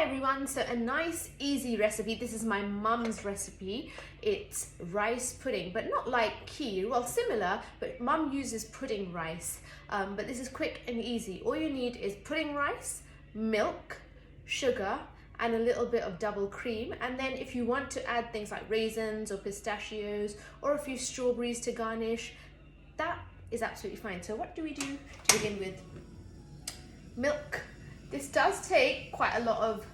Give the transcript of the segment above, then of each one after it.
everyone, so a nice easy recipe. This is my mum's recipe. It's rice pudding, but not like kheer, well similar, but mum uses pudding rice. But this is quick and easy. All you need is pudding rice, milk, sugar, and a little bit of double cream. And then if you want to add things like raisins or pistachios or a few strawberries to garnish, that is absolutely fine. So what do we do to begin with? Milk. This does take quite a lot of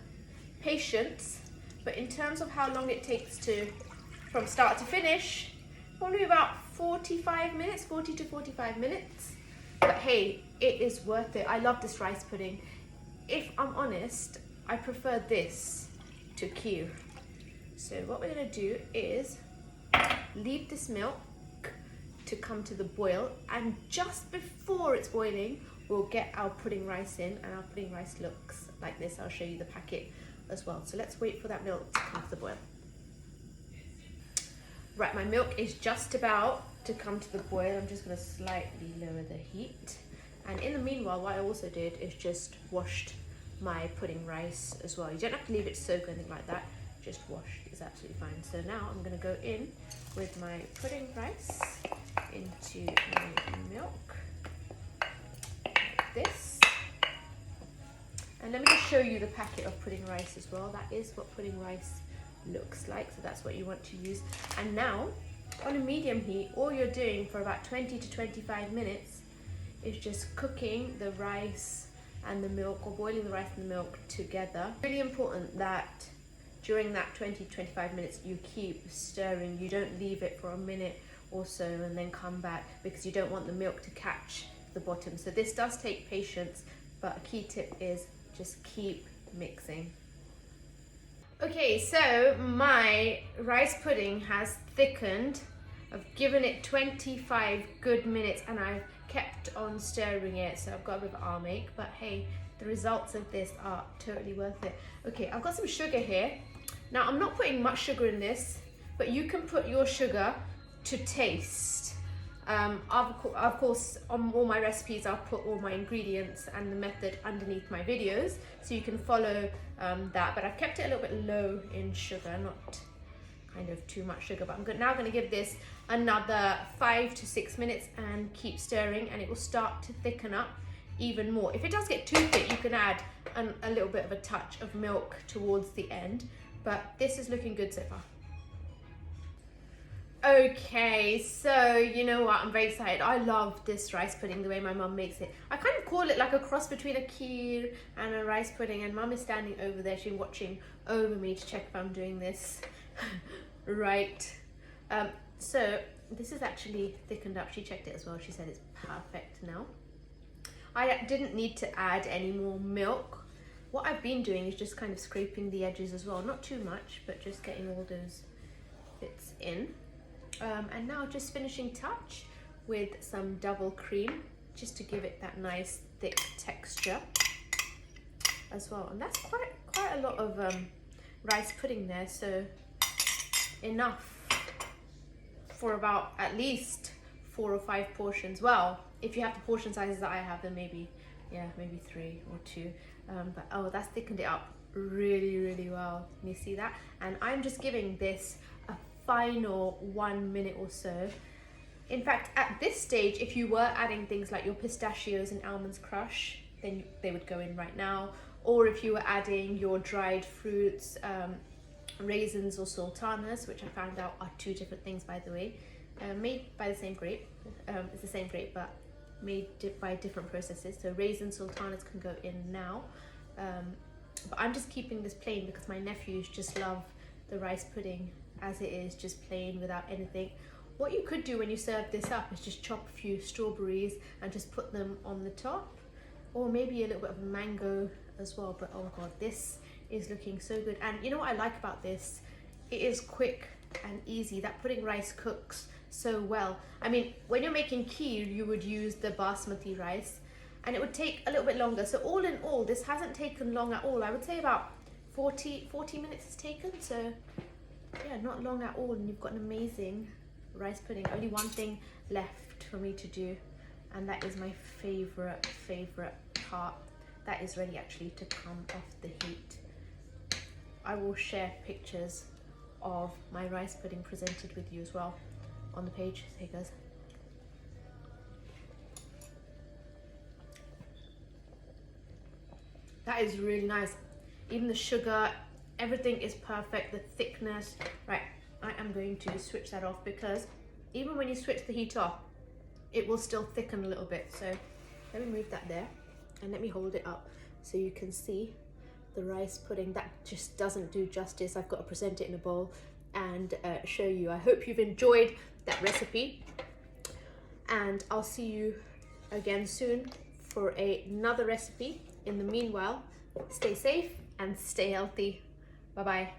patience, but in terms of how long it takes from start to finish, probably about 45 minutes, 40 to 45 minutes. But hey, it is worth it. I love this rice pudding. If I'm honest, I prefer this to kheer. So what we're gonna do is leave this milk to come to the boil, and just before it's boiling, we'll get our pudding rice in, and our pudding rice looks like this. I'll show you the packet as well. So let's wait for that milk to come to the boil. Right, my milk is just about to come to the boil. I'm just going to slightly lower the heat. And in the meanwhile, what I also did is just washed my pudding rice as well. You don't have to leave it soak or anything like that. Just washed is absolutely fine. So now I'm going to go in with my pudding rice into my milk. This, and let me just show you the packet of pudding rice as well. That is what pudding rice looks like, so that's what you want to use. And now on a medium heat, all you're doing for about 20 to 25 minutes is just cooking the rice and the milk, or boiling the rice and the milk together. Really important that during that 20 to 25 minutes you keep stirring. You don't leave it for a minute or so and then come back, because you don't want the milk to catch the bottom. So this does take patience, but a key tip is just keep mixing. Okay, so my rice pudding has thickened. I've given it 25 good minutes and I've kept on stirring it, so I've got a bit of arm ache, but hey, the results of this are totally worth it. Okay, I've got some sugar here. Now I'm not putting much sugar in this, but you can put your sugar to taste. Of course, on all my recipes I'll put all my ingredients and the method underneath my videos, so you can follow that, but I've kept it a little bit low in sugar, not kind of too much sugar. But I'm now going to give this another 5 to 6 minutes and keep stirring, and it will start to thicken up even more. If it does get too thick, you can add a little bit of a touch of milk towards the end, but this is looking good so far. Okay, so you know what, I'm very excited. I love this rice pudding the way my mum makes it. I kind of call it like a cross between a kheer and a rice pudding, and mum is standing over there. She's watching over me to check if I'm doing this right. So this is actually thickened up. She checked it as well. She said it's perfect now. I didn't need to add any more milk. What I've been doing is just kind of scraping the edges as well. Not too much, but just getting all those bits in. And now just finishing touch with some double cream, just to give it that nice thick texture as well. And that's quite a lot of rice pudding there, so enough for about at least 4 or 5 portions. Well, if you have the portion sizes that I have, then maybe 3 or 2. But oh, that's thickened it up really well. Can you see that? And I'm just giving this a final 1 minute or so. In fact, at this stage, if you were adding things like your pistachios and almonds crush, then they would go in right now. Or if you were adding your dried fruits, raisins or sultanas, which I found out are 2 different things, by the way, made by the same grape. It's the same grape, but made by different processes. So raisins, sultanas can go in now. But I'm just keeping this plain because my nephews just love the rice pudding as it is, just plain without anything. What you could do when you serve this up is just chop a few strawberries and just put them on the top, or maybe a little bit of mango as well. But oh god, this is looking so good. And you know what I like about this? It is quick and easy. That pudding rice cooks so well. I mean, when you're making kheer, you would use the basmati rice and it would take a little bit longer. So all in all, this hasn't taken long at all. I would say about 40 minutes it's taken. So yeah, not long at all, and you've got an amazing rice pudding. Only one thing left for me to do, and that is my favorite part. That is ready actually to come off the heat. I will share pictures of my rice pudding presented with you as well on the page. There it goes. That is really nice. Even the sugar, everything is perfect. The thickness. Right, I am going to switch that off because even when you switch the heat off, it will still thicken a little bit. So let me move that there and let me hold it up so you can see the rice pudding. That just doesn't do justice. I've got to present it in a bowl and show you. I hope you've enjoyed that recipe, and I'll see you again soon for another recipe. In the meanwhile, stay safe and stay healthy. Bye bye.